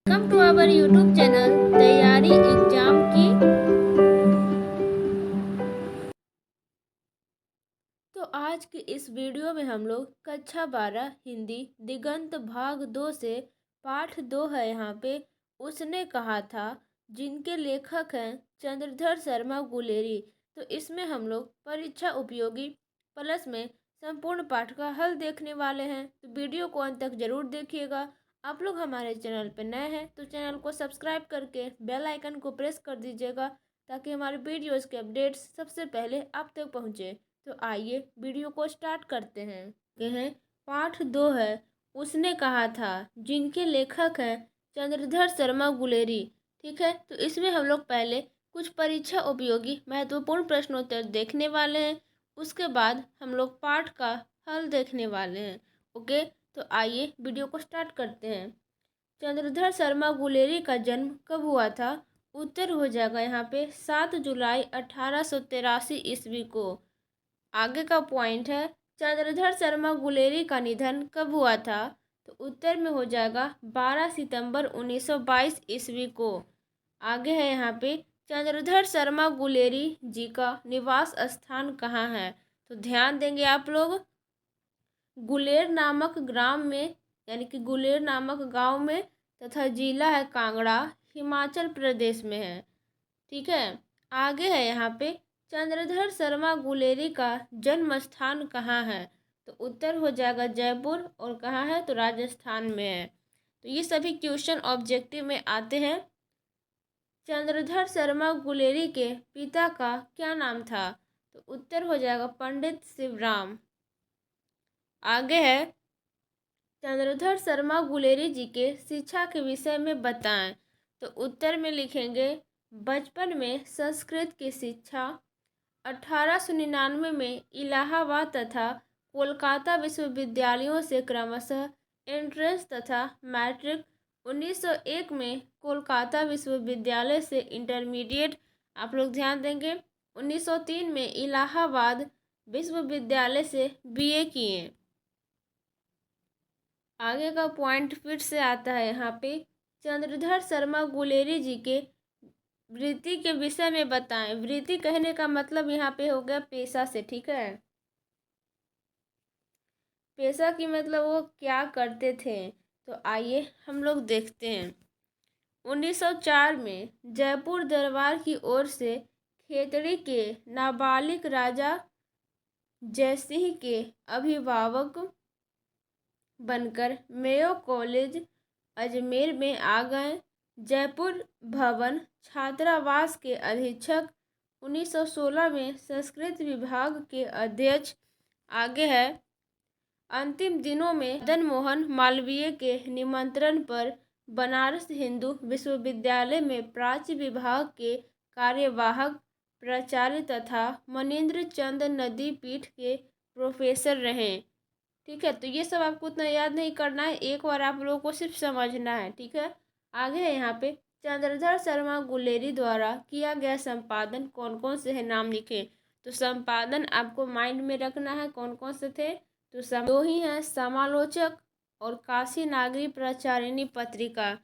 Welcome to our YouTube channel तैयारी exam की। तो आज की इस वीडियो में हम लोग कक्षा 12 हिंदी दिगंत भाग 2 से पाठ 2 है। यहाँ पे उसने कहा था, जिनके लेखक हैं चंद्रधर शर्मा गुलेरी। तो इसमें हम लोग परीक्षा उपयोगी प्लस में संपूर्ण पाठ का हल देखने वाले हैं। तो वीडियो को अंत तक जरूर देखिएगा। आप लोग हमारे चैनल पर नए हैं तो चैनल को सब्सक्राइब करके बेल आइकन को प्रेस कर दीजिएगा, ताकि हमारे वीडियोस के अपडेट्स सबसे पहले आप तक पहुँचे। तो आइए वीडियो को स्टार्ट करते हैं। यह पाठ 2 है। उसने कहा था, जिनके लेखक हैं चंद्रधर शर्मा गुलेरी। ठीक है, तो इसमें हम लोग पहले कुछ परीक्षा उपयोगी महत्वपूर्ण प्रश्नोत्तर देखने वाले हैं। उसके बाद हम लोग पाठ का हल देखने वाले हैं। ओके, तो आइए वीडियो को स्टार्ट करते हैं। चंद्रधर शर्मा गुलेरी का जन्म कब हुआ था? उत्तर हो जाएगा यहाँ पे 7 जुलाई 1883 ईस्वी को। आगे का पॉइंट है, चंद्रधर शर्मा गुलेरी का निधन कब हुआ था? तो उत्तर में हो जाएगा 12 सितंबर 1922 ईस्वी को। आगे है यहाँ पे, चंद्रधर शर्मा गुलेरी जी का निवास स्थान कहाँ है? तो ध्यान देंगे आप लोग, गुलेर नामक ग्राम में, यानी कि गुलेर नामक गांव में, तथा जिला है कांगड़ा, हिमाचल प्रदेश में है। ठीक है, आगे है यहाँ पे, चंद्रधर शर्मा गुलेरी का जन्म स्थान कहाँ है? तो उत्तर हो जाएगा जयपुर। और कहाँ है? तो राजस्थान में है। तो ये सभी क्वेश्चन ऑब्जेक्टिव में आते हैं। चंद्रधर शर्मा गुलेरी के पिता का क्या नाम था? तो उत्तर हो जाएगा पंडित शिवराम। आगे है, चंद्रधर शर्मा गुलेरी जी के शिक्षा के विषय में बताएं। तो उत्तर में लिखेंगे, बचपन में संस्कृत की शिक्षा, 1899 में इलाहाबाद तथा कोलकाता विश्वविद्यालयों से क्रमशः एंट्रेंस तथा मैट्रिक, 1901 में कोलकाता विश्वविद्यालय से इंटरमीडिएट। आप लोग ध्यान देंगे, 1903 में इलाहाबाद विश्वविद्यालय से बीए किए। आगे का पॉइंट फिर से आता है यहाँ पे, चंद्रधर शर्मा गुलेरी जी के वृत्ति के विषय में बताएं। वृत्ति कहने का मतलब यहाँ पे हो गया पेशा से। ठीक है, पेशा की मतलब वो क्या करते थे। तो आइए हम लोग देखते हैं। 1904 में जयपुर दरबार की ओर से खेतड़ी के नाबालिग राजा जयसिंह के अभिभावक बनकर मेयो कॉलेज अजमेर में आ गए। जयपुर भवन छात्रावास के अधीक्षक, 1916 में संस्कृत विभाग के अध्यक्ष। आगे है, अंतिम दिनों में मदन मोहन मालवीय के निमंत्रण पर बनारस हिंदू विश्वविद्यालय में प्राच्य विभाग के कार्यवाहक प्राचार्य तथा मनीन्द्र चंद नदी पीठ के प्रोफेसर रहे। ठीक है, तो ये सब आपको उतना याद नहीं करना है, एक बार आप लोगों को सिर्फ समझना है। ठीक है, आगे है यहाँ पे, चंद्रधर शर्मा गुलेरी द्वारा किया गया संपादन कौन कौन से है, नाम लिखे। तो संपादन आपको माइंड में रखना है, कौन कौन से थे। तो दो ही हैं, समालोचक और काशी नागरी प्रचारिणी पत्रिका।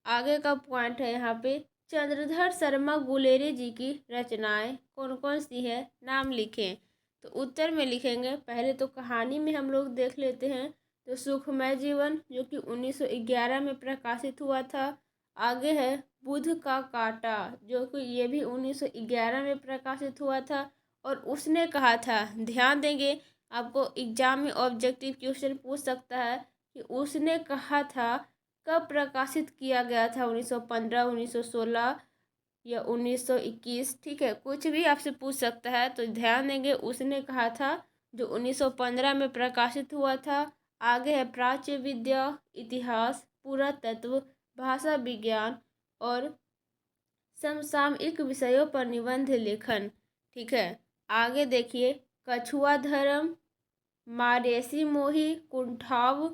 आगे का पॉइंट है यहाँ पे, चंद्रधर शर्मा गुलेरी जी की रचनाएं कौन कौन सी है, नाम लिखें। तो उत्तर में लिखेंगे, पहले तो कहानी में हम लोग देख लेते हैं। तो सुखमय जीवन, जो कि 1911 में प्रकाशित हुआ था। आगे है बुध का कांटा, जो कि ये भी 1911 में प्रकाशित हुआ था। और उसने कहा था, ध्यान देंगे, आपको एग्जाम में ऑब्जेक्टिव क्वेश्चन पूछ सकता है कि उसने कहा था कब प्रकाशित किया गया था, 1915, 1916 या 1921। ठीक है, कुछ भी आपसे पूछ सकता है। तो ध्यान देंगे, उसने कहा था जो 1915 में प्रकाशित हुआ था। आगे है प्राच्य विद्या, इतिहास, पुरातत्व, भाषा विज्ञान और समसामयिक विषयों पर निबंध लेखन। ठीक है, आगे देखिए, कछुआ धर्म, मारेसी मोही, कुंठाव,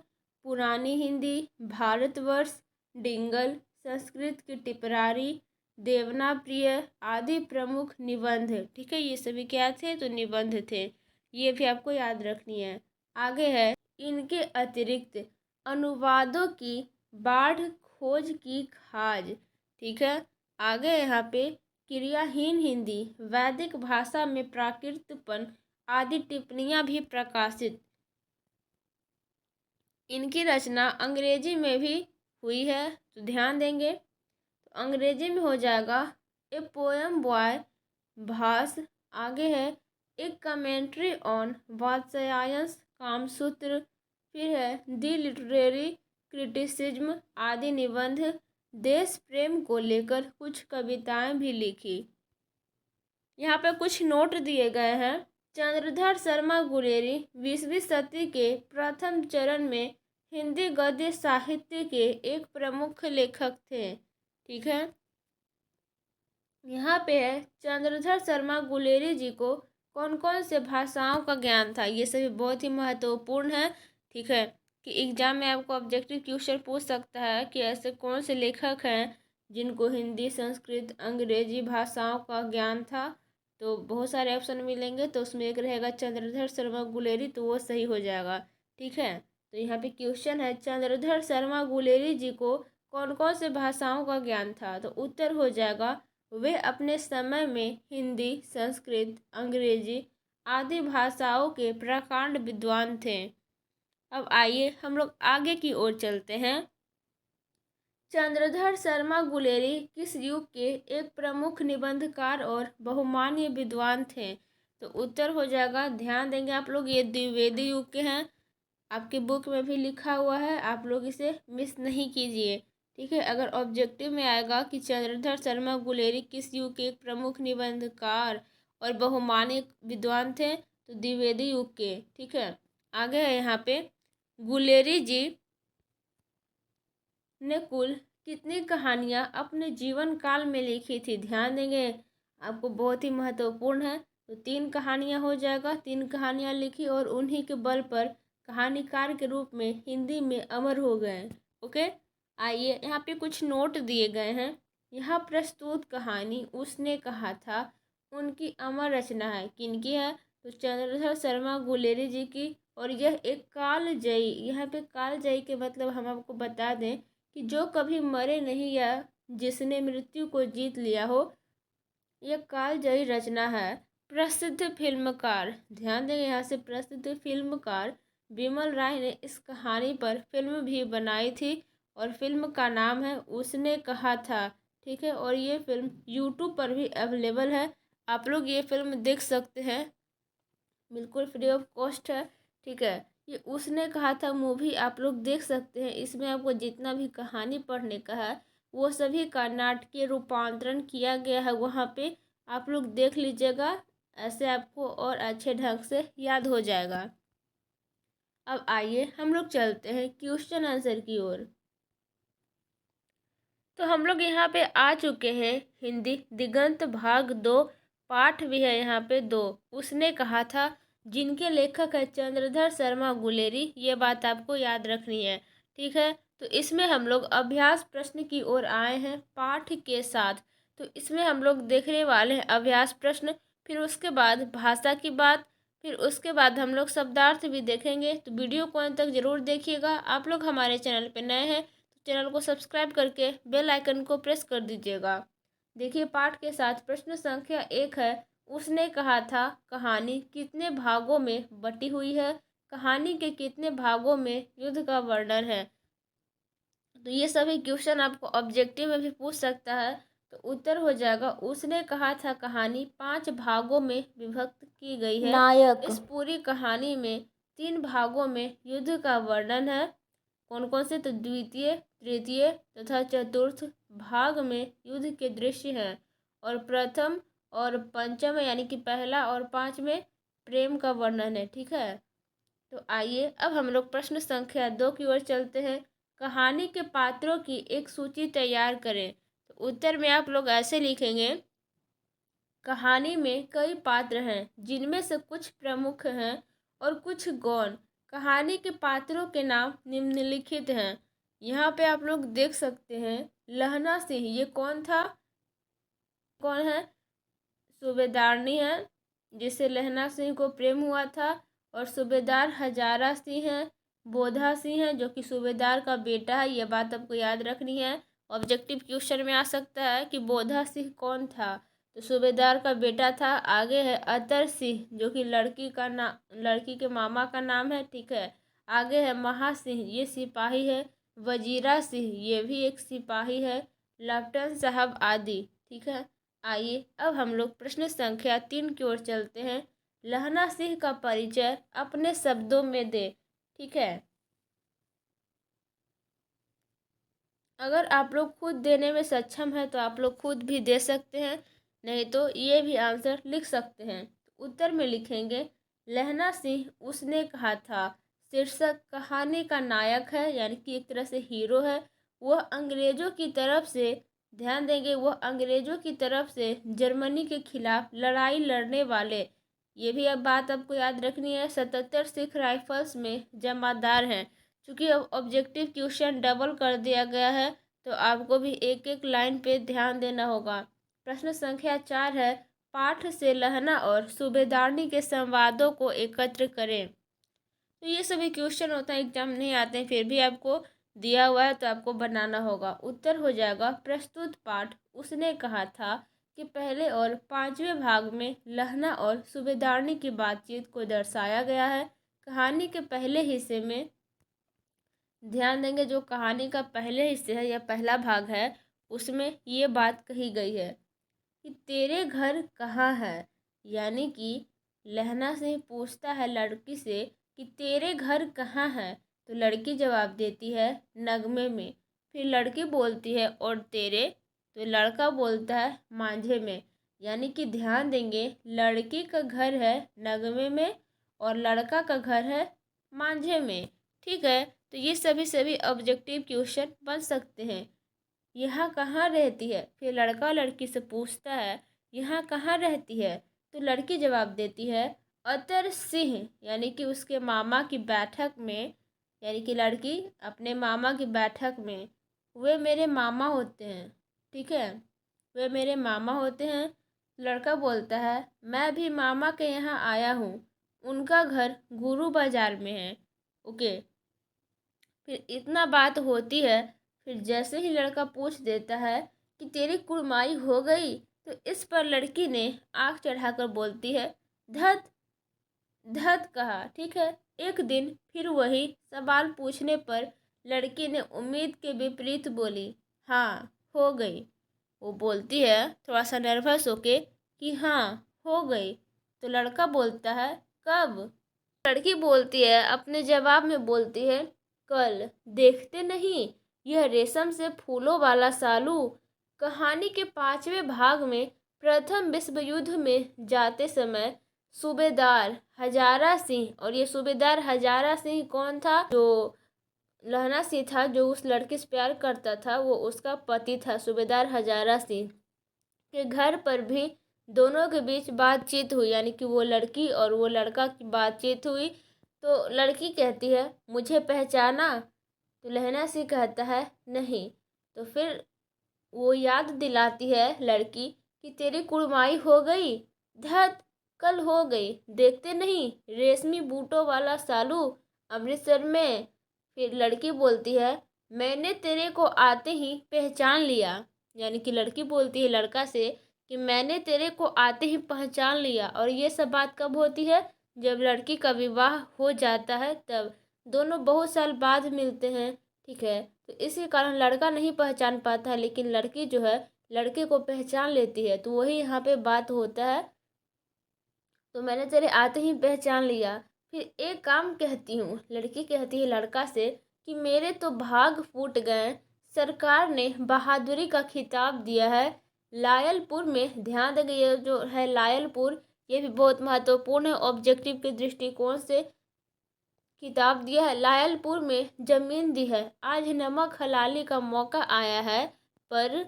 पुरानी हिंदी, भारतवर्ष, डिंगल, संस्कृत की टिपरारी, देवना प्रिय आदि प्रमुख निबंध। ठीक है, ये सभी क्या थे? तो निबंध थे। ये भी आपको याद रखनी है। आगे है, इनके अतिरिक्त अनुवादों की बाढ़ खोज की खाज। ठीक है, आगे यहाँ पे क्रियाहीन हिंदी, वैदिक भाषा में प्राकृतपन आदि टिप्पणियाँ भी प्रकाशित। इनकी रचना अंग्रेजी में भी हुई है, तो ध्यान देंगे। तो अंग्रेजी में हो जाएगा ए पोएम बॉय भास। आगे है एक कमेंट्री ऑन वात्स्यायन कामसूत्र। फिर है द लिटरेरी क्रिटिसिज्म आदि निबंध। देश प्रेम को लेकर कुछ कविताएं भी लिखी। यहाँ पे कुछ नोट दिए गए हैं। चंद्रधर शर्मा गुलेरी 20वीं सदी के प्रथम चरण में हिंदी गद्य साहित्य के एक प्रमुख लेखक थे। ठीक है, यहाँ पे है चंद्रधर शर्मा गुलेरी जी को कौन कौन से भाषाओं का ज्ञान था, ये सभी बहुत ही महत्वपूर्ण है। ठीक है, कि एग्जाम में आपको ऑब्जेक्टिव क्वेश्चन पूछ सकता है कि ऐसे कौन से लेखक हैं जिनको हिंदी, संस्कृत, अंग्रेजी भाषाओं का ज्ञान था। तो बहुत सारे ऑप्शन मिलेंगे, तो उसमें एक रहेगा चंद्रधर शर्मा गुलेरी, तो वो सही हो जाएगा। ठीक है, तो यहाँ पे क्वेश्चन है चंद्रधर शर्मा गुलेरी जी को कौन कौन से भाषाओं का ज्ञान था, तो उत्तर हो जाएगा वे अपने समय में हिंदी, संस्कृत, अंग्रेजी आदि भाषाओं के प्रकांड विद्वान थे। अब आइए हम लोग आगे की ओर चलते हैं। चंद्रधर शर्मा गुलेरी किस युग के एक प्रमुख निबंधकार और बहुमान्य विद्वान थे, तो उत्तर हो जाएगा, ध्यान देंगे आप लोग, ये द्विवेदी युग के हैं। आपकी बुक में भी लिखा हुआ है, आप लोग इसे मिस नहीं कीजिए। ठीक है, अगर ऑब्जेक्टिव में आएगा कि चंद्रधर शर्मा गुलेरी किस युग के एक प्रमुख निबंधकार और बहुमान्य विद्वान थे, तो द्विवेदी युग के। ठीक है, आगे है यहाँ पे गुलेरी जी ने कुल कितनी कहानियाँ अपने जीवन काल में लिखी थी, ध्यान देंगे, आपको बहुत ही महत्वपूर्ण है। तो 3 कहानियाँ हो जाएगा, 3 कहानियाँ लिखी और उन्हीं के बल पर कहानीकार के रूप में हिंदी में अमर हो गए। ओके, आइए यहाँ पे कुछ नोट दिए गए हैं। यहाँ प्रस्तुत कहानी उसने कहा था उनकी अमर रचना है, किनकी है, तो चंद्रधर शर्मा गुलेरी जी की। और यह एक कालजयी, यहाँ पे कालजयी के मतलब हम आपको बता दें कि जो कभी मरे नहीं या जिसने मृत्यु को जीत लिया हो, यह कालजयी रचना है। प्रसिद्ध फिल्मकार, ध्यान देंगे यहाँ से, प्रसिद्ध फिल्मकार बिमल राय ने इस कहानी पर फिल्म भी बनाई थी और फिल्म का नाम है उसने कहा था। ठीक है, और ये फिल्म यूट्यूब पर भी अवेलेबल है, आप लोग ये फिल्म देख सकते हैं, बिल्कुल फ्री ऑफ कॉस्ट है। ठीक है, ये उसने कहा था मूवी आप लोग देख सकते हैं। इसमें आपको जितना भी कहानी पढ़ने का है वो सभी का नाटकीय रूपांतरण किया गया है, वहाँ पे आप लोग देख लीजिएगा, ऐसे आपको और अच्छे ढंग से याद हो जाएगा। अब आइए हम लोग चलते हैं क्वेश्चन आंसर की ओर। तो हम लोग यहाँ पे आ चुके हैं हिंदी दिगंत भाग 2, पाठ भी है यहाँ पे 2। उसने कहा था, जिनके लेखक है चंद्रधर शर्मा गुलेरी, ये बात आपको याद रखनी है। ठीक है, तो इसमें हम लोग अभ्यास प्रश्न की ओर आए हैं पाठ के साथ। तो इसमें हम लोग देखने वाले हैं अभ्यास प्रश्न, फिर उसके बाद भाषा की बात, फिर उसके बाद हम लोग शब्दार्थ भी देखेंगे। तो वीडियो को अंत तक जरूर देखिएगा। आप लोग हमारे चैनल पर नए हैं, चैनल को सब्सक्राइब करके बेल आइकन को प्रेस कर दीजिएगा। देखिए पाठ के साथ प्रश्न संख्या 1 है, उसने कहा था कहानी कितने भागों में बटी हुई है, कहानी के कितने भागों में युद्ध का वर्णन है। तो ये सभी क्वेश्चन आपको ऑब्जेक्टिव में भी पूछ सकता है। तो उत्तर हो जाएगा, उसने कहा था कहानी 5 भागों में विभक्त की गई है। नायक, इस पूरी कहानी में 3 भागों में युद्ध का वर्णन है। कौन कौन से, तो द्वितीय, तृतीय तथा चतुर्थ भाग में युद्ध के दृश्य हैं, और प्रथम और पंचम यानी कि पहला और 5 में प्रेम का वर्णन है। ठीक है, तो आइए अब हम लोग प्रश्न संख्या 2 की ओर चलते हैं। कहानी के पात्रों की एक सूची तैयार करें। तो उत्तर में आप लोग ऐसे लिखेंगे, कहानी में कई पात्र हैं जिनमें से कुछ प्रमुख हैं और कुछ गौण। कहानी के पात्रों के नाम निम्नलिखित हैं। यहाँ पे आप लोग देख सकते हैं, लहना सिंह, ये कौन था, कौन है, सूबेदारनी है जिससे लहना सिंह को प्रेम हुआ था, और सूबेदार हजारा सिंह है, बोधा सिंह है, जो कि सूबेदार का बेटा है। ये बात आपको याद रखनी है। ऑब्जेक्टिव क्वेश्चन में आ सकता है कि बोधा सिंह कौन था, तो सूबेदार का बेटा था। आगे है अतर सिंह, जो कि लड़की के मामा का नाम है, ठीक है। आगे है महा सिंह, ये सिपाही है। वजीरा सिंह, ये भी एक सिपाही है। लेफ्टिनेंट साहब आदि, ठीक है। आइए अब हम लोग प्रश्न संख्या 3 की ओर चलते हैं। लहना सिंह का परिचय अपने शब्दों में दे, ठीक है। अगर आप लोग खुद देने में सक्षम हैं तो आप लोग खुद भी दे सकते हैं, नहीं तो ये भी आंसर लिख सकते हैं। उत्तर में लिखेंगे लहना सिंह उसने कहा था। शीर्षक कहानी का नायक है, यानी कि एक तरह से हीरो है। वह अंग्रेजों की तरफ से, ध्यान देंगे, वह अंग्रेजों की तरफ से जर्मनी के खिलाफ लड़ाई लड़ने वाले, ये भी अब बात आपको याद रखनी है, 77 सिख राइफल्स में जमादार हैं। चूँकि अब ऑब्जेक्टिव क्वेश्चन डबल कर दिया गया है, तो आपको भी एक एक लाइन पे ध्यान देना होगा। प्रश्न संख्या 4 है, पाठ से लहना और सूबेदारनी के संवादों को एकत्र करें। तो ये सभी क्वेश्चन होता है, एग्जाम नहीं आते हैं, फिर भी आपको दिया हुआ है तो आपको बनाना होगा। उत्तर हो जाएगा प्रस्तुत पाठ उसने कहा था कि पहले और 5वें भाग में लहना और सूबेदारनी की बातचीत को दर्शाया गया है। कहानी के पहले हिस्से में ध्यान देंगे, जो कहानी का पहले हिस्से है या पहला भाग है, उसमें ये बात कही गई है कि तेरे घर कहाँ है। यानी कि लहना से पूछता है लड़की से कि तेरे घर कहाँ है, तो लड़की जवाब देती है नगमे में। फिर लड़की बोलती है और तेरे, तो लड़का बोलता है मांझे में। यानी कि ध्यान देंगे, लड़की का घर है नगमे में और लड़का का घर है मांझे में, ठीक है। तो ये सभी ऑब्जेक्टिव क्वेश्चन बन सकते हैं। यहाँ कहाँ रहती है, फिर लड़का लड़की से पूछता है यहाँ कहाँ रहती है, तो लड़की जवाब देती है अतर सिंह, यानी कि उसके मामा की बैठक में, यानी कि लड़की अपने मामा की बैठक में। वे मेरे मामा होते हैं, ठीक है, वे मेरे मामा होते हैं। लड़का बोलता है मैं भी मामा के यहाँ आया हूँ, उनका घर गुरु बाजार में है, ओके। फिर इतना बात होती है, फिर जैसे ही लड़का पूछ देता है कि तेरी कुड़माई हो गई, तो इस पर लड़की ने आँख चढ़ाकर बोलती है धत धत कहा, ठीक है। एक दिन फिर वही सवाल पूछने पर लड़की ने उम्मीद के विपरीत बोली हाँ हो गई। वो बोलती है थोड़ा सा नर्वस होके कि हाँ हो गई। तो लड़का बोलता है कब। लड़की बोलती है, अपने जवाब में बोलती है कल, देखते नहीं यह रेशम से फूलों वाला सालू। कहानी के 5वें भाग में प्रथम विश्व युद्ध में जाते समय सूबेदार हजारा सिंह, और ये सूबेदार हजारा सिंह कौन था, जो लहना सिंह था, जो उस लड़की से प्यार करता था, वो उसका पति था सूबेदार हजारा सिंह के घर पर भी दोनों के बीच बातचीत हुई, यानी कि वो लड़की और वो लड़का की बातचीत हुई। तो लड़की कहती है मुझे पहचाना, तो लहना सिंह कहता है नहीं। तो फिर वो याद दिलाती है लड़की कि तेरी कुड़माई हो गई, धत कल हो गई, देखते नहीं रेशमी बूटों वाला सालू अमृतसर में। फिर लड़की बोलती है मैंने तेरे को आते ही पहचान लिया, यानी कि लड़की बोलती है लड़का से कि मैंने तेरे को आते ही पहचान लिया। और ये सब बात कब होती है, जब लड़की का विवाह हो जाता है, तब दोनों बहुत साल बाद मिलते हैं, ठीक है। तो इसी कारण लड़का नहीं पहचान पाता है, लेकिन लड़की जो है लड़के को पहचान लेती है। तो वही यहाँ पे बात होता है, तो मैंने तेरे आते ही पहचान लिया। फिर एक काम कहती हूँ, लड़की कहती है लड़का से कि मेरे तो भाग फूट गए, सरकार ने बहादुरी का खिताब दिया है। लायलपुर में, ध्यान देंगे ये जो है लायलपुर, ये भी बहुत महत्वपूर्ण है ऑब्जेक्टिव के दृष्टिकोण से। खिताब दिया है, लायलपुर में जमीन दी है, आज नमक हलाली का मौका आया है, पर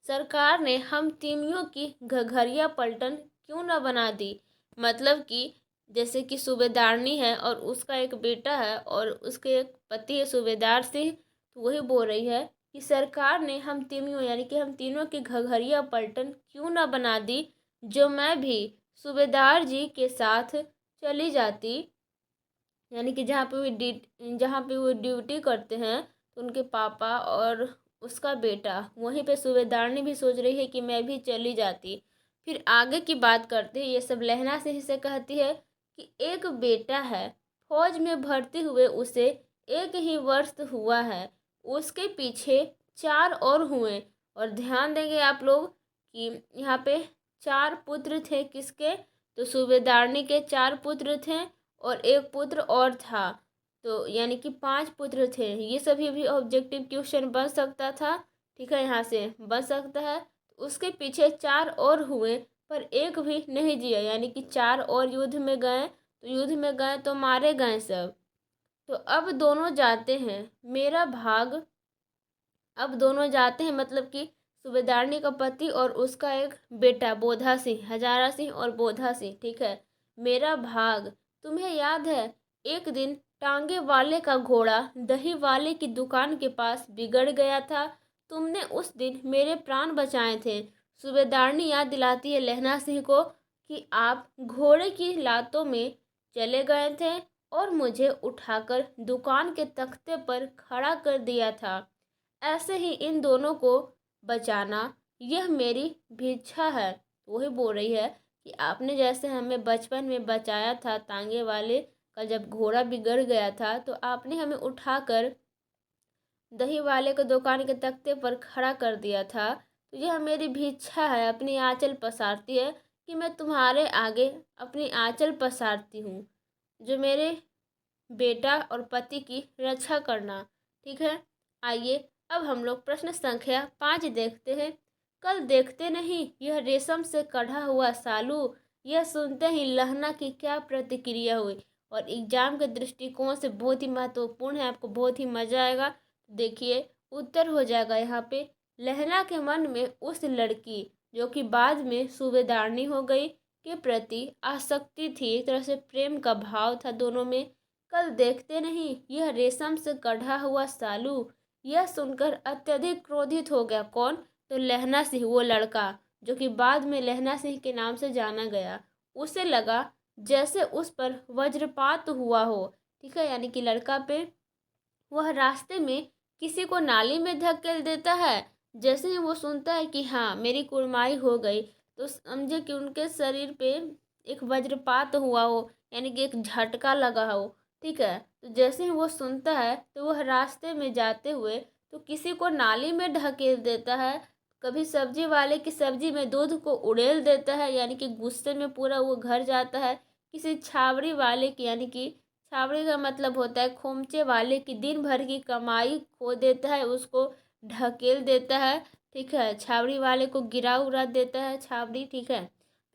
सरकार ने हम तीमियों की घघरिया पलटन क्यों न बना दी। मतलब कि जैसे कि सूबेदारनी है और उसका एक बेटा है और उसके एक पति है सूबेदार सिंह, तो वही बोल रही है कि सरकार ने हम तीमियों, यानी कि हम तीनों की घघरिया पलटन क्यों न बना दी, जो मैं भी सूबेदार जी के साथ चली जाती यानी कि जहाँ पे वो ड्यूटी करते हैं, तो उनके पापा और उसका बेटा वहीं पे सूबेदारनी भी सोच रही है कि मैं भी चली जाती। फिर आगे की बात करते हैं, ये सब लहना सिंह से कहती है कि एक बेटा है, फौज में भर्ती हुए उसे 1 ही वर्ष हुआ है, उसके पीछे 4 और हुए। और ध्यान देंगे आप लोग कि यहाँ पे 4 पुत्र थे किसके, तो सूबेदारनी के 4 पुत्र थे और एक पुत्र और था, तो यानी कि 5 पुत्र थे। ये सभी भी ऑब्जेक्टिव क्वेश्चन बन सकता था, ठीक है, यहाँ से बन सकता है। उसके पीछे 4 और हुए पर एक भी नहीं जिया, यानी कि 4 और युद्ध में गए, तो युद्ध में गए तो मारे गए सब। तो अब दोनों जाते हैं, मेरा भाग। अब दोनों जाते हैं मतलब कि सूबेदारनी का पति और उसका एक बेटा बोधा सिंह, हजारा सिंह और बोधा सिंह, ठीक है। मेरा भाग, तुम्हें याद है एक दिन टांगे वाले का घोड़ा दही वाले की दुकान के पास बिगड़ गया था, तुमने उस दिन मेरे प्राण बचाए थे। सूबेदारनी याद दिलाती है लहना सिंह को कि आप घोड़े की लातों में चले गए थे और मुझे उठाकर दुकान के तख्ते पर खड़ा कर दिया था। ऐसे ही इन दोनों को बचाना, यह मेरी भिक्षा है। वही बोल रही है कि आपने जैसे हमें बचपन में बचाया था, तांगे वाले का जब घोड़ा बिगड़ गया था तो आपने हमें उठाकर दही वाले को दुकान के तख्ते पर खड़ा कर दिया था, तो यह मेरी भिक्षा है। अपनी आंचल पसारती है कि मैं तुम्हारे आगे अपनी आंचल पसारती हूँ, जो मेरे बेटा और पति की रक्षा करना, ठीक है। आइए अब हम लोग प्रश्न संख्या 5 देखते हैं। कल देखते नहीं यह रेशम से कढ़ा हुआ सालू, यह सुनते ही लहना की क्या प्रतिक्रिया हुई। और एग्जाम के दृष्टिकोण से बहुत ही महत्वपूर्ण है, आपको बहुत ही मजा आएगा। देखिए उत्तर हो जाएगा यहाँ पे, लहना के मन में उस लड़की जो कि बाद में सूबेदारनी हो गई के प्रति आसक्ति थी, एक तरह से प्रेम का भाव था दोनों में। कल देखते नहीं यह रेशम से कढ़ा हुआ सालू, यह सुनकर अत्यधिक क्रोधित हो गया। कौन, तो लहना सिंह, वो लड़का जो कि बाद में लहना सिंह के नाम से जाना गया। उसे लगा जैसे उस पर वज्रपात हुआ हो, ठीक है, यानी कि लड़का पे। वह रास्ते में किसी को नाली में धकेल देता है। जैसे ही वो सुनता है कि हाँ मेरी कुड़माई हो गई, तो समझे कि उनके शरीर पे एक वज्रपात हुआ हो, यानी कि एक झटका लगा हो, ठीक है। तो जैसे ही वो सुनता है तो वह रास्ते में जाते हुए तो किसी को नाली में ढकेल देता है, कभी सब्जी वाले की सब्जी में दूध को उड़ेल देता है, यानी कि गुस्से में पूरा वो घर जाता है। किसी छावड़ी वाले की, यानी कि छावड़ी का मतलब होता है खोमचे वाले की दिन भर की कमाई खो देता है, उसको ढकेल देता है, ठीक है। छावड़ी वाले को गिरा उड़ा देता है छावड़ी, ठीक है।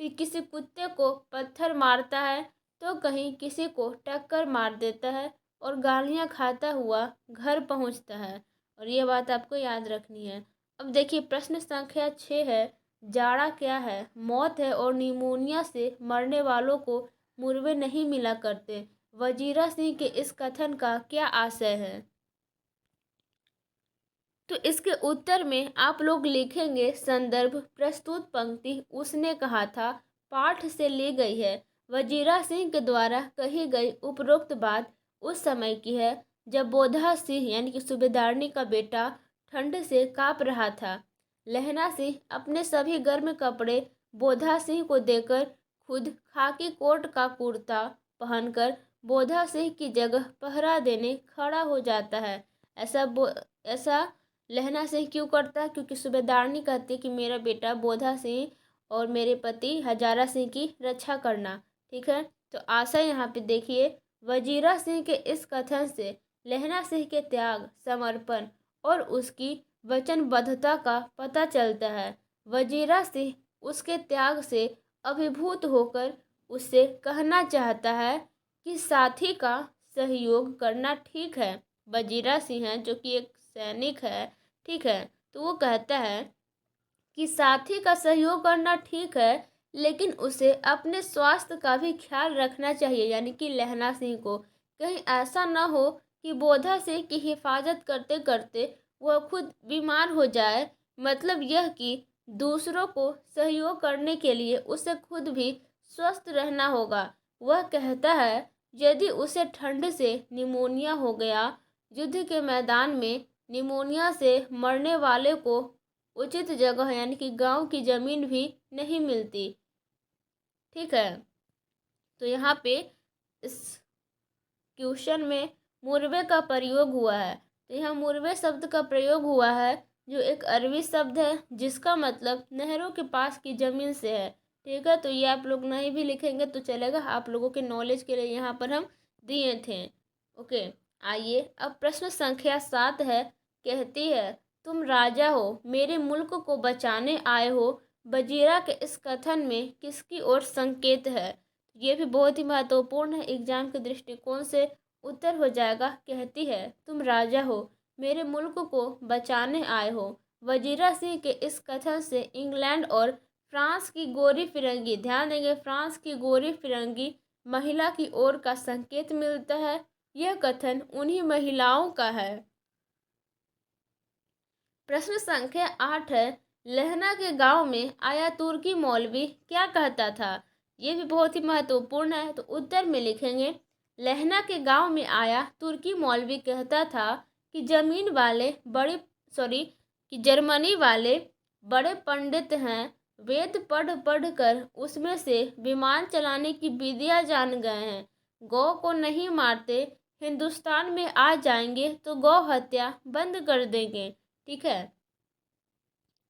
फिर किसी कुत्ते को पत्थर मारता है, तो कहीं किसी को टक्कर मार देता है और गालियाँ खाता हुआ घर पहुंचता है। और ये बात आपको याद रखनी है। अब देखिए प्रश्न संख्या 6 है, जाड़ा क्या है, मौत है और निमोनिया से मरने वालों को मुर्गे नहीं मिला करते। वजीरा सिंह के इस कथन का क्या आशय है, तो इसके उत्तर में आप लोग लिखेंगे संदर्भ प्रस्तुत पंक्ति उसने कहा था पाठ से ली गई है। वजीरा सिंह के द्वारा कही गई उपरोक्त बात उस समय की है जब बोधा सिंह यानी कि सूबेदारनी का बेटा ठंड से कांप रहा था। लहना सिंह अपने सभी गर्म कपड़े बोधा सिंह को देकर खुद खाकी कोट का कुर्ता पहनकर बोधा सिंह की जगह पहरा देने खड़ा हो जाता है। ऐसा लहना सिंह क्यों करता है, क्योंकि सूबेदारनी कहती है कि मेरा बेटा बोधा सिंह और मेरे पति हजारा सिंह की रक्षा करना, ठीक है। तो आशा यहाँ पे देखिए, वजीरा सिंह के इस कथन से लहना सिंह के त्याग, समर्पण और उसकी वचनबद्धता का पता चलता है। वजीरा सिंह उसके त्याग से अभिभूत होकर उससे कहना चाहता है कि साथी का सहयोग करना ठीक है। वजीरा सिंह है जो कि एक सैनिक है, ठीक है, तो वो कहता है कि साथी का सहयोग करना ठीक है, लेकिन उसे अपने स्वास्थ्य का भी ख्याल रखना चाहिए, यानी कि लहना सिंह को। कहीं ऐसा ना हो कि बोधा सिंह की हिफाजत करते करते वह खुद बीमार हो जाए। मतलब यह कि दूसरों को सहयोग करने के लिए उसे खुद भी स्वस्थ रहना होगा। वह कहता है यदि उसे ठंड से निमोनिया हो गया, युद्ध के मैदान में निमोनिया से मरने वाले को उचित जगह यानी कि गांव की जमीन भी नहीं मिलती। ठीक है, तो यहाँ पे इस क्वेश्चन में मुरवे का प्रयोग हुआ है। तो यहाँ मुरवे शब्द का प्रयोग हुआ है जो एक अरबी शब्द है जिसका मतलब नहरों के पास की जमीन से है। ठीक है, तो ये आप लोग नहीं भी लिखेंगे तो चलेगा, आप लोगों के नॉलेज के लिए यहाँ पर हम दिए थे। ओके, आइए अब प्रश्न संख्या 7 है। कहती है, तुम राजा हो, मेरे मुल्क को बचाने आए हो। वजीरा के इस कथन में किसकी ओर संकेत है? ये भी बहुत ही महत्वपूर्ण है एग्जाम के दृष्टिकोण से। उत्तर हो जाएगा, कहती है तुम राजा हो, मेरे मुल्क को बचाने आए हो। वजीरा सिंह के इस कथन से इंग्लैंड और फ्रांस की गोरी फिरंगी, ध्यान देंगे, फ्रांस की गोरी फिरंगी महिला की ओर का संकेत मिलता है। यह कथन उन्हीं महिलाओं का है। प्रश्न संख्या 8 है। लहना के गांव में आया तुर्की मौलवी क्या कहता था? ये भी बहुत ही महत्वपूर्ण है, तो उत्तर में लिखेंगे, लहना के गांव में आया तुर्की मौलवी कहता था कि जर्मनी वाले बड़े पंडित हैं, वेद पढ़ पढ़ कर उसमें से विमान चलाने की विद्या जान गए हैं। गौ को नहीं मारते, हिंदुस्तान में आ जाएंगे तो गौ हत्या बंद कर देंगे। ठीक है,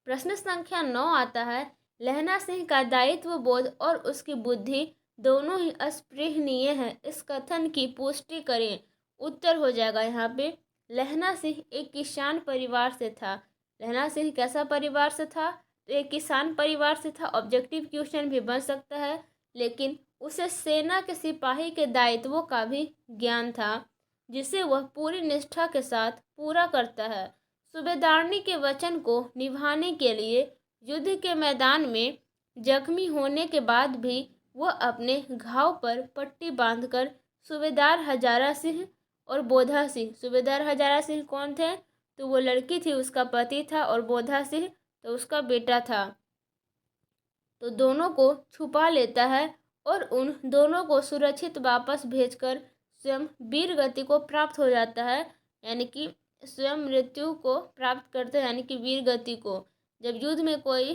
प्रश्न संख्या 9 आता है। लहना सिंह का दायित्व बोध और उसकी बुद्धि दोनों ही अस्पृहनीय है, इस कथन की पुष्टि करें। उत्तर हो जाएगा यहाँ पे, लहना सिंह एक किसान परिवार से था। लहना सिंह कैसा परिवार से था? तो एक किसान परिवार से था। ऑब्जेक्टिव क्वेश्चन भी बन सकता है, लेकिन उसे सेना के सिपाही के दायित्वों का भी ज्ञान था जिसे वह पूरी निष्ठा के साथ पूरा करता है। सूबेदारनी के वचन को निभाने के लिए युद्ध के मैदान में जख्मी होने के बाद भी वह अपने घाव पर पट्टी बांधकर सूबेदार हजारा सिंह और बोधा सिंह, सूबेदार हजारा सिंह कौन थे? तो वो लड़की थी, उसका पति था, और बोधा सिंह तो उसका बेटा था। तो दोनों को छुपा लेता है और उन दोनों को सुरक्षित वापस भेजकर स्वयं वीर गति को प्राप्त हो जाता है, यानी कि स्वयं मृत्यु को प्राप्त करते हैं, यानी कि वीर गति को। जब युद्ध में कोई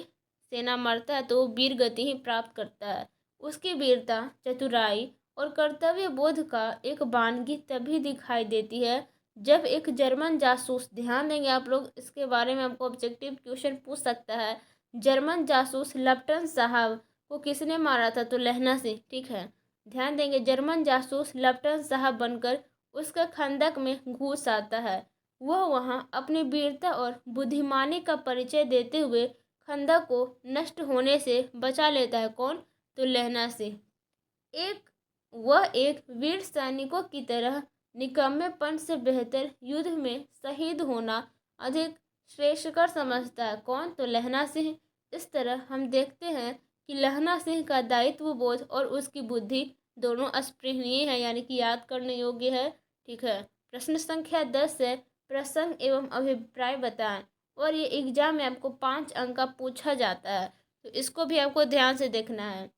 सेना मरता है तो वो वीर गति ही प्राप्त करता है। उसकी वीरता, चतुराई और कर्तव्य बोध का एक वानगी तभी दिखाई देती है जब एक जर्मन जासूस, ध्यान देंगे आप लोग, इसके बारे में आपको ऑब्जेक्टिव क्वेश्चन पूछ सकता है। जर्मन जासूस लप्टन साहब को किसने मारा था? तो लहना सिंह। ठीक है, ध्यान देंगे, जर्मन जासूस लप्टन साहब बनकर उसके खंदक में घुस आता है। वह वहां अपनी वीरता और बुद्धिमानी का परिचय देते हुए खंदक को नष्ट होने से बचा लेता है। कौन? तो लहना सिंह। वह एक वीर सैनिकों की तरह निकम्मेपन से बेहतर युद्ध में शहीद होना अधिक श्रेयस्कर समझता है। कौन? तो लहना सिंह। इस तरह हम देखते हैं कि लहना सिंह का दायित्व बोध और उसकी बुद्धि दोनों अस्पृहनीय है, यानी कि याद करने योग्य है। ठीक है, प्रश्न संख्या 10 है। प्रसंग एवं अभिप्राय बताएं, और ये एग्जाम में आपको 5 अंक का पूछा जाता है, तो इसको भी आपको ध्यान से देखना है।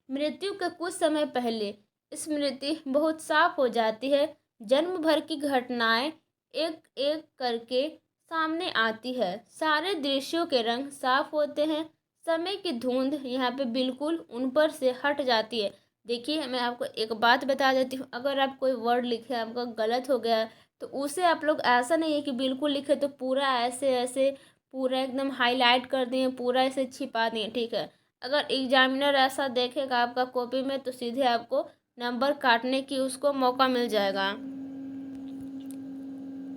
मृत्यु के कुछ समय पहले स्मृति बहुत साफ हो जाती है। जन्म भर की घटनाएं एक एक करके सामने आती है। सारे दृश्यों के रंग साफ होते हैं। समय की धुंध यहाँ पे बिल्कुल उन पर से हट जाती है। देखिए, मैं आपको एक बात बता देती हूँ, अगर आप कोई वर्ड लिखे आपका गलत हो गया तो उसे आप लोग ऐसा नहीं है कि बिल्कुल लिखे तो पूरा ऐसे ऐसे पूरा एकदम हाईलाइट कर दिए, पूरा ऐसे छिपा दिए। ठीक है, अगर एग्जामिनर ऐसा देखेगा आपका कॉपी में तो सीधे आपको नंबर काटने की उसको मौका मिल जाएगा।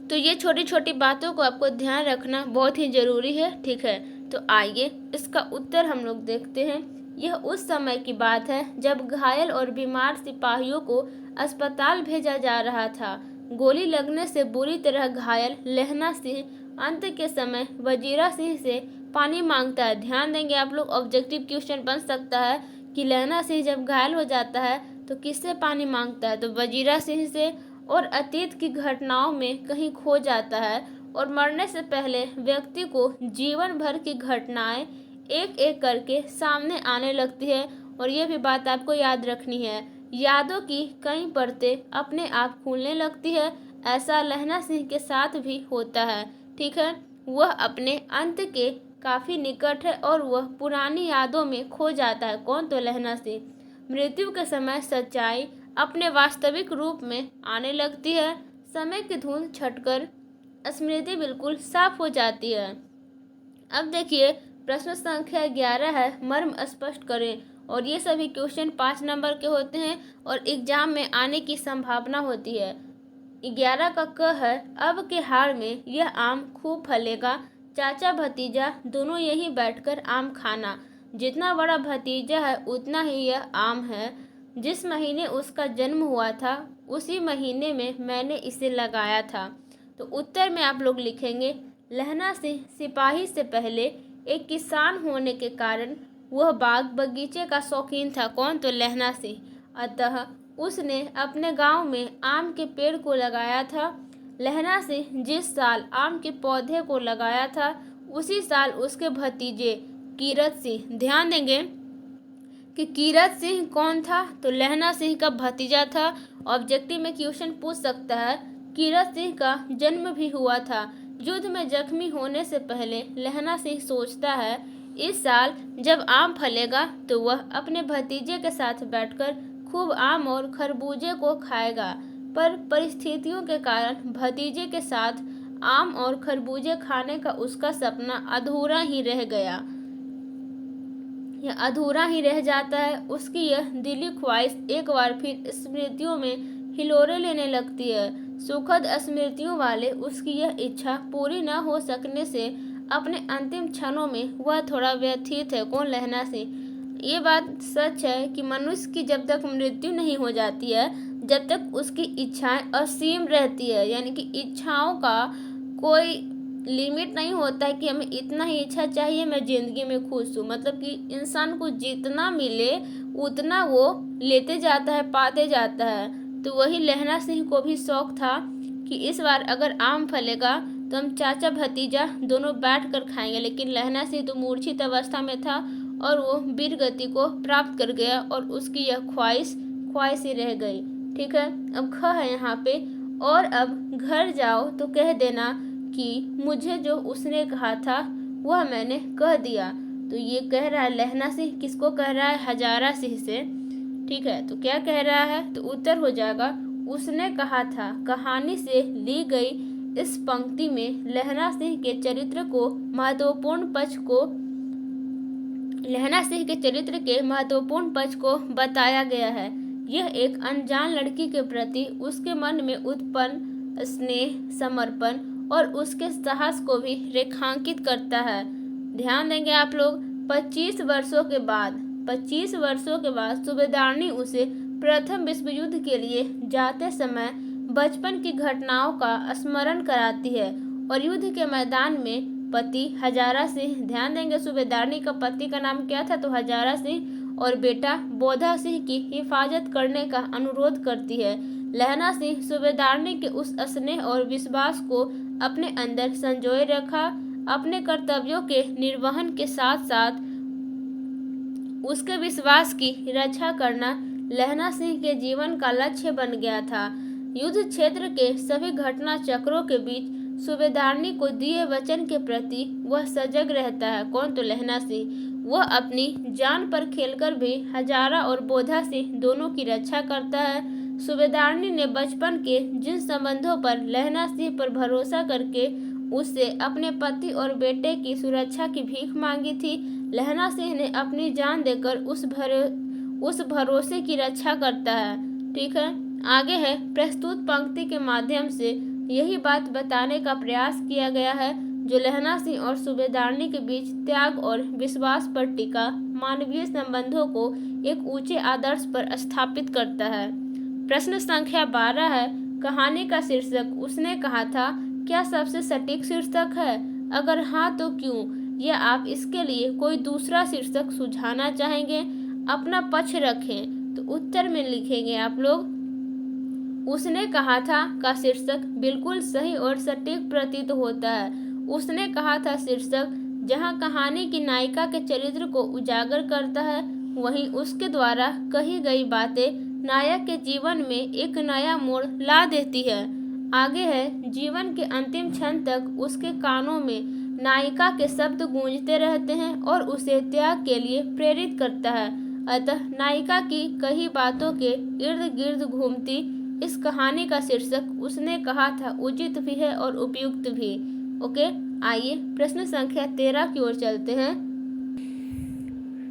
तो ये छोटी छोटी बातों को आपको ध्यान रखना बहुत ही ज़रूरी है। ठीक है, तो आइए इसका उत्तर हम लोग देखते हैं। यह उस समय की बात है जब घायल और बीमार सिपाहियों को अस्पताल भेजा जा रहा था। गोली लगने से बुरी तरह घायल लहना सिंह अंत के समय वजीरा सिंह से पानी मांगता है। ध्यान देंगे आप लोग, ऑब्जेक्टिव क्वेश्चन बन सकता है कि लहना सिंह जब घायल हो जाता है तो किससे पानी मांगता है? तो वजीरा सिंह से, और अतीत की घटनाओं में कहीं खो जाता है। और मरने से पहले व्यक्ति को जीवन भर की घटनाएं एक एक करके सामने आने लगती है। और ये भी बात आपको याद रखनी है, यादों की कई परतें अपने आप खुलने लगती है। ऐसा लहना सिंह के साथ भी होता है। ठीक है, वह अपने अंत के काफी निकट है और वह पुरानी यादों में खो जाता है। कौन? तो लहना सिंह। मृत्यु के समय सच्चाई अपने वास्तविक रूप में आने लगती है। समय की धुंध छटकर स्मृति बिल्कुल साफ हो जाती है। अब देखिए प्रश्न संख्या 11 है, मर्म स्पष्ट करें। और ये सभी क्वेश्चन 5 नंबर के होते हैं और एग्जाम में आने की संभावना होती है। 11 का क है, अब के हाल में यह आम खूब फलेगा। चाचा भतीजा दोनों यहीं बैठकर आम खाना। जितना बड़ा भतीजा है उतना ही यह आम है। जिस महीने उसका जन्म हुआ था उसी महीने में मैंने इसे लगाया था। तो उत्तर में आप लोग लिखेंगे, लहना सिंह सिपाही से पहले एक किसान होने के कारण वह बाग बगीचे का शौकीन था। कौन? तो लहना सिंह। अतः उसने अपने गांव में आम के पेड़ को लगाया था। लहना सिंह जिस साल आम के पौधे को लगाया था उसी साल उसके भतीजे कीरत सिंह, ध्यान देंगे कि कीरत सिंह कौन था? तो लहना सिंह का भतीजा था। ऑब्जेक्टिव में क्वेश्चन पूछ सकता है। कीरत सिंह का जन्म भी हुआ था। युद्ध में जख्मी होने से पहले लहना सिंह सोचता है इस साल जब आम फलेगा तो वह अपने भतीजे के साथ बैठकर खूब आम और खरबूजे को खाएगा। पर परिस्थितियों के कारण भतीजे के साथ आम और खरबूजे खाने का उसका सपना अधूरा ही रह गया। यह अधूरा ही रह जाता है। उसकी यह दिली ख्वाहिश एक बार फिर स्मृतियों में हिलोरे लेने लगती है। सुखद स्मृतियों वाले उसकी यह इच्छा पूरी न हो सकने से अपने अंतिम क्षणों में वह थोड़ा व्यथित है। कौन? लहना सिंह। ये बात सच है कि मनुष्य की जब तक मृत्यु नहीं हो जाती है जब तक उसकी इच्छाएं असीम रहती है, यानी कि इच्छाओं का कोई लिमिट नहीं होता है कि हमें इतना ही इच्छा चाहिए, मैं ज़िंदगी में खुश हूँ। मतलब कि इंसान को जितना मिले उतना वो लेते जाता है, पाते जाता है। तो वही लहना सिंह को भी शौक था कि इस बार अगर आम फलेगा तो हम चाचा भतीजा दोनों बैठ कर खाएंगे। लेकिन लहना सिंह तो मूर्छित अवस्था में था और वो वीर गति को प्राप्त कर गया और उसकी यह ख्वाहिश ही रह गई। ठीक है, अब ख है यहाँ पे, और अब घर जाओ तो कह देना कि मुझे जो उसने कहा था वह मैंने कह दिया। तो ये कह रहा है लहना सिंह, किसको कह रहा है? हजारा सिंह से। ठीक है, तो क्या कह रहा है? तो उत्तर हो जाएगा उसने कहा था। कहानी से ली गई इस पंक्ति में लहना सिंह के चरित्र के महत्वपूर्ण पक्ष को बताया गया है। यह एक अनजान लड़की के प्रति उसके मन में उत्पन्न स्नेह, समर्पण और उसके साहस को भी रेखांकित करता है। ध्यान देंगे आप लोग, 25 वर्षों के बाद सूबेदारनी उसे प्रथम विश्व युद्ध के लिए जाते समय बचपन की घटनाओं का स्मरण कराती है और युद्ध के मैदान में पति हजारा सिंह, ध्यान देंगे सूबेदारनी का पति का नाम क्या था? तो हजारा सिंह, और बेटा बोधा सिंह की हिफाजत करने का अनुरोध करती है। लहना सिंह सूबेदारनी के उस स्नेह और विश्वास को अपने अंदर संजोए रखा। अपने कर्तव्यों के निर्वहन के साथ साथ उसके विश्वास की रक्षा करना लहना सिंह के जीवन का लक्ष्य बन गया था। युद्ध क्षेत्र के सभी घटना चक्रों के बीच सूबेदारनी को दिए वचन के प्रति वह सजग रहता है। कौन? तो लहना सिंह। वह अपनी जान पर खेलकर भी हजारा और बोधा सिंह दोनों की रक्षा करता है। सूबेदारनी ने बचपन के जिन संबंधों पर लहना सिंह पर भरोसा करके उससे अपने पति और बेटे की सुरक्षा की भीख मांगी थी, लहना सिंह ने अपनी जान देकर उस भरोसे की रक्षा करता है। ठीक है, आगे है, प्रस्तुत पंक्ति के माध्यम से यही बात बताने का प्रयास किया गया है जो लहना सिंह और सूबेदारनी के बीच त्याग और विश्वास पर टिका मानवीय संबंधों को एक ऊंचे आदर्श पर स्थापित करता है। प्रश्न संख्या 12 है, कहानी का शीर्षक उसने कहा था क्या सबसे सटीक शीर्षक है? अगर हाँ तो क्यों? या आप इसके लिए कोई दूसरा शीर्षक सुझाना चाहेंगे? अपना पक्ष रखें। तो उत्तर में लिखेंगे आप लोग, उसने कहा था का शीर्षक बिल्कुल सही और सटीक प्रतीत होता है। उसने कहा था शीर्षक जहां कहानी की नायिका के चरित्र को उजागर करता है, वहीं उसके द्वारा कही गई बातें नायक के जीवन में एक नया मोड़ ला देती है। आगे है, जीवन के अंतिम क्षण तक उसके कानों में नायिका के शब्द गूंजते रहते हैं और उसे त्याग के लिए प्रेरित करता है। अतः नायिका की कई बातों के इर्द गिर्द घूमती इस कहानी का शीर्षक उसने कहा था उचित भी है और उपयुक्त भी। ओके, आइए प्रश्न संख्या 13 की ओर चलते हैं।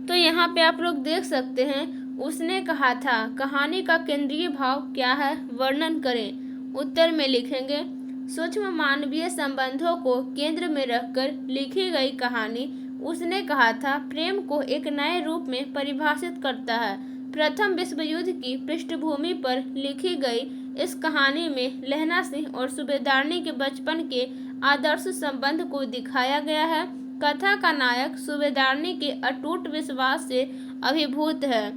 तो यहाँ पे आप लोग देख सकते हैं, उसने कहा था कहानी का केंद्रीय भाव क्या है, वर्णन करें। उत्तर में लिखेंगे, सूक्ष्म मानवीय संबंधों को केंद्र में रखकर लिखी गई कहानी उसने कहा था प्रेम को एक नए रूप में परिभाषित करता है। प्रथम विश्व युद्ध की पृष्ठभूमि पर लिखी गई इस कहानी में लहना सिंह और सूबेदारनी के बचपन के आदर्श संबंध को दिखाया गया है। कथा का नायक सूबेदारनी के अटूट विश्वास से अभिभूत है,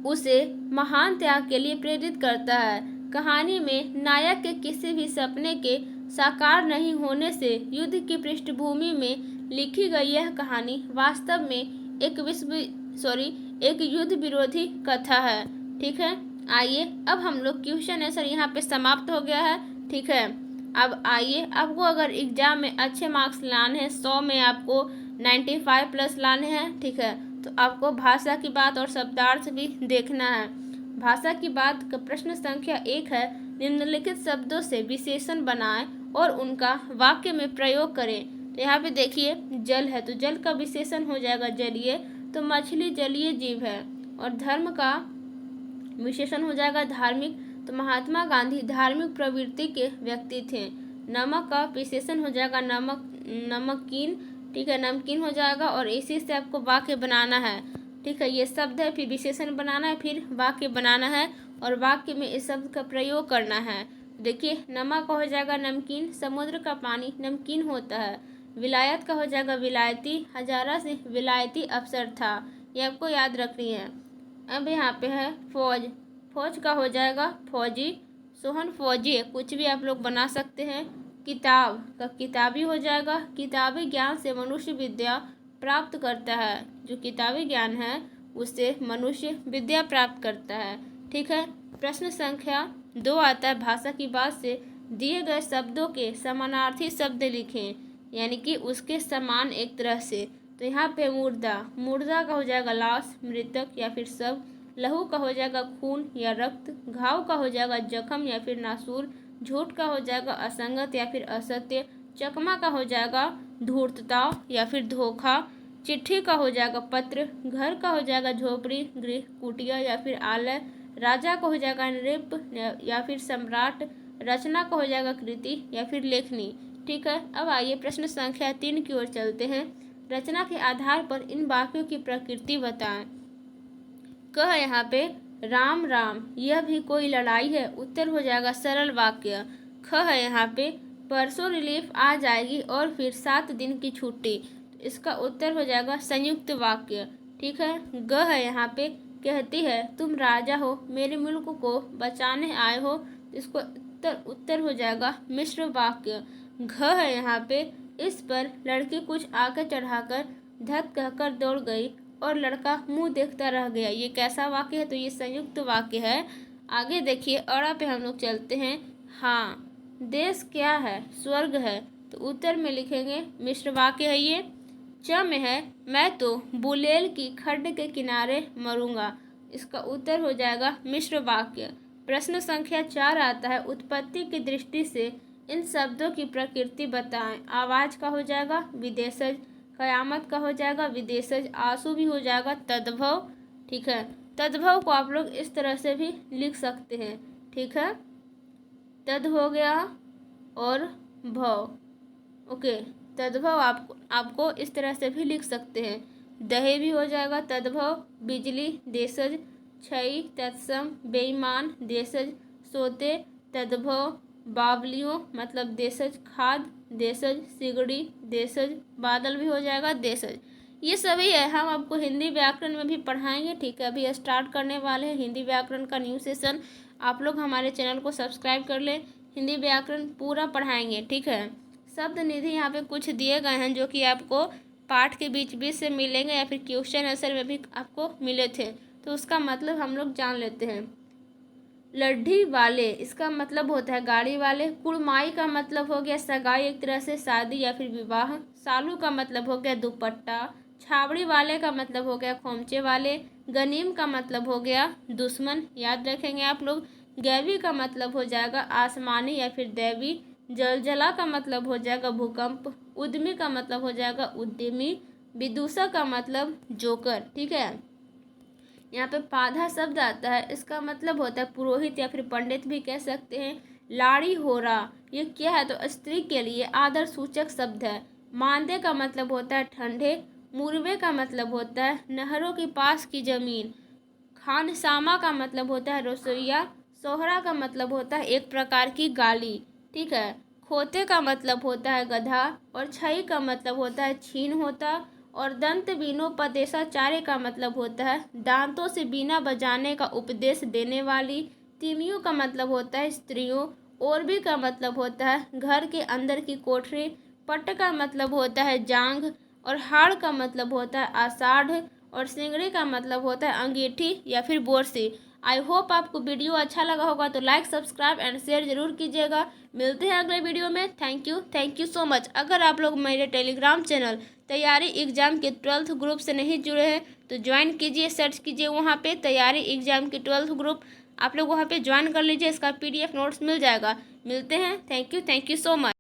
उसे महान त्याग के लिए प्रेरित करता है। कहानी में नायक के किसी भी सपने के साकार नहीं होने से युद्ध की पृष्ठभूमि में लिखी गई यह कहानी वास्तव में एक युद्ध विरोधी कथा है। ठीक है, आइए अब हम लोग क्वेश्चन आंसर यहाँ पे समाप्त हो गया है। ठीक है, अब आइए, आपको अगर एग्जाम में अच्छे मार्क्स लाने हैं, 100 में आपको 95 प्लस लाने हैं, ठीक है, तो आपको भाषा की बात और शब्दार्थ भी देखना है। भाषा की बात का प्रश्न संख्या 1 है, निम्नलिखित शब्दों से विशेषण बनाएं और उनका वाक्य में प्रयोग करें। तो यहाँ पे देखिए, जल है तो जल का विशेषण हो जाएगा जलीय, तो मछली जलीय जीव है। और धर्म का विशेषण हो जाएगा धार्मिक, तो महात्मा गांधी धार्मिक प्रवृत्ति के व्यक्ति थे। नमक का विशेषण हो जाएगा नमकीन, ठीक है, नमकीन हो जाएगा। और इसी से आपको वाक्य बनाना है। ठीक है, ये शब्द है, फिर विशेषण बनाना है, फिर वाक्य बनाना है और वाक्य में इस शब्द का प्रयोग करना है। देखिए, नमक का हो जाएगा नमकीन, समुद्र का पानी नमकीन होता है। विलायत का हो जाएगा विलायती, हजारा से विलायती अफसर था, ये आपको याद रखनी है। अब यहाँ पे है फौज, फौज का हो जाएगा फौजी, सोहन फौजी है, कुछ भी आप लोग बना सकते हैं। किताब का किताबी हो जाएगा, किताबी ज्ञान से मनुष्य विद्या प्राप्त करता है। जो किताबी ज्ञान है उससे मनुष्य विद्या प्राप्त करता है। ठीक है, प्रश्न संख्या 2 आता है, भाषा की बात से दिए गए शब्दों के समानार्थी शब्द लिखें, यानी कि उसके समान एक तरह से। तो यहाँ पे मुर्दा, मुर्दा का हो जाएगा लाश, मृतक या फिर शव। लहू का हो जाएगा खून या रक्त। घाव का हो जाएगा जख्म या फिर नासूर। झूठ का हो जाएगा असंगत या फिर असत्य। चकमा का हो जाएगा धूर्तता या फिर धोखा। चिट्ठी का हो जाएगा पत्र। घर का हो जाएगा झोपड़ी, गृह, कुटिया या फिर आलय। राजा का हो जाएगा नृप या फिर सम्राट। रचना का हो जाएगा कृति या फिर लेखनी। ठीक है, अब आइए प्रश्न संख्या 3 की ओर चलते हैं। रचना के आधार पर इन वाक्यों की प्रकृति बताएं। कह यहाँ पे राम राम यह भी कोई लड़ाई है, उत्तर हो जाएगा सरल वाक्य। ख है यहाँ पे परसों रिलीफ आ जाएगी और फिर 7 दिन की छुट्टी, इसका उत्तर हो जाएगा संयुक्त वाक्य। ठीक है, ग है यहाँ पे कहती है तुम राजा हो, मेरे मुल्क को बचाने आए हो, इसको उत्तर हो जाएगा मिश्र वाक्य। घ है यहाँ पे इस पर लड़की कुछ आगे चढ़ाकर धत कहकर दौड़ गई और लड़का मुंह देखता रह गया, ये कैसा वाक्य है, तो ये संयुक्त वाक्य है। आगे देखिए, अड़ा पे हम लोग चलते हैं। हाँ, देश क्या है, स्वर्ग है, तो उत्तर में लिखेंगे मिश्र वाक्य है ये। च में है मैं तो बुलेल की खड्ड के किनारे मरूंगा, इसका उत्तर हो जाएगा मिश्र वाक्य। प्रश्न संख्या 4 आता है, उत्पत्ति की दृष्टि से इन शब्दों की प्रकृति बताएं। आवाज का हो जाएगा विदेशज। कयामत का हो जाएगा विदेशज। आंसू भी हो जाएगा तद्भव। ठीक है, तद्भव को आप लोग इस तरह से भी लिख सकते हैं। ठीक है, तद हो गया और भव, ओके, तद्भव आपको इस तरह से भी लिख सकते हैं। दहे भी हो जाएगा तद्भव। बिजली देशज। छई तत्सम। बेईमान देशज। सोते तद्भव। बावलियों मतलब देशज। खाद देशज। सिगड़ी देशज। बादल भी हो जाएगा देशज। ये सभी है, हम आपको हिंदी व्याकरण में भी पढ़ाएंगे। ठीक है, अभी स्टार्ट करने वाले हैं हिंदी व्याकरण का न्यू सेशन। आप लोग हमारे चैनल को सब्सक्राइब कर लें, हिंदी व्याकरण पूरा पढ़ाएंगे। ठीक है, शब्द निधि यहाँ पे कुछ दिए गए हैं जो कि आपको पाठ के बीच बीच से मिलेंगे या फिर क्वेश्चन आंसर में भी आपको मिले थे। तो उसका मतलब हम लोग जान लेते हैं। लड्ढी वाले, इसका मतलब होता है गाड़ी वाले। कुड़माई का मतलब हो गया सगाई, एक तरह से शादी या फिर विवाह। सालू का मतलब हो गया दुपट्टा। छावड़ी वाले का मतलब हो गया खोमचे वाले। गनीम का मतलब हो गया दुश्मन, याद रखेंगे आप लोग। गैवी का मतलब हो जाएगा आसमानी या फिर दैवी। जलजला का मतलब हो जाएगा भूकंप। उद्यमी का मतलब हो जाएगा उद्यमी। विदूषक का मतलब जोकर, ठीक है। यहाँ पे पाधा शब्द आता है, इसका मतलब होता है पुरोहित या फिर पंडित भी कह सकते हैं। लाड़ी होरा, ये क्या है तो स्त्री के लिए आदर सूचक शब्द है। मांदे का मतलब होता है ठंडे। मुरवे का मतलब होता है नहरों के पास की जमीन। खानसामा का मतलब होता है रसोईया। सोहरा का मतलब होता है एक प्रकार की गाली, ठीक है। खोते का मतलब होता है गधा। और छई का मतलब होता है छीन होता। और दंत बीनोपदेशाचार्य का मतलब होता है दांतों से बीना बजाने का उपदेश देने वाली। तिमियों का मतलब होता है स्त्रियों। ओरबी का मतलब होता है घर के अंदर की कोठरी। पट्ट का मतलब होता है जांघ। और हाड़ का मतलब होता है आषाढ़। और सिंगड़ी का मतलब होता है अंगीठी या फिर बोरसी। आई होप आपको वीडियो अच्छा लगा होगा, तो लाइक सब्सक्राइब एंड शेयर जरूर कीजिएगा। मिलते हैं अगले वीडियो में। Thank you so much. अगर आप लोग मेरे टेलीग्राम चैनल तैयारी एग्जाम के 12th ग्रुप से नहीं जुड़े हैं तो ज्वाइन कीजिए, सर्च कीजिए वहाँ पे तैयारी एग्जाम की 12th ग्रुप। आप लोग वहाँ पे ज्वाइन कर लीजिए, इसका PDF नोट्स मिल जाएगा। मिलते हैं। Thank you so much.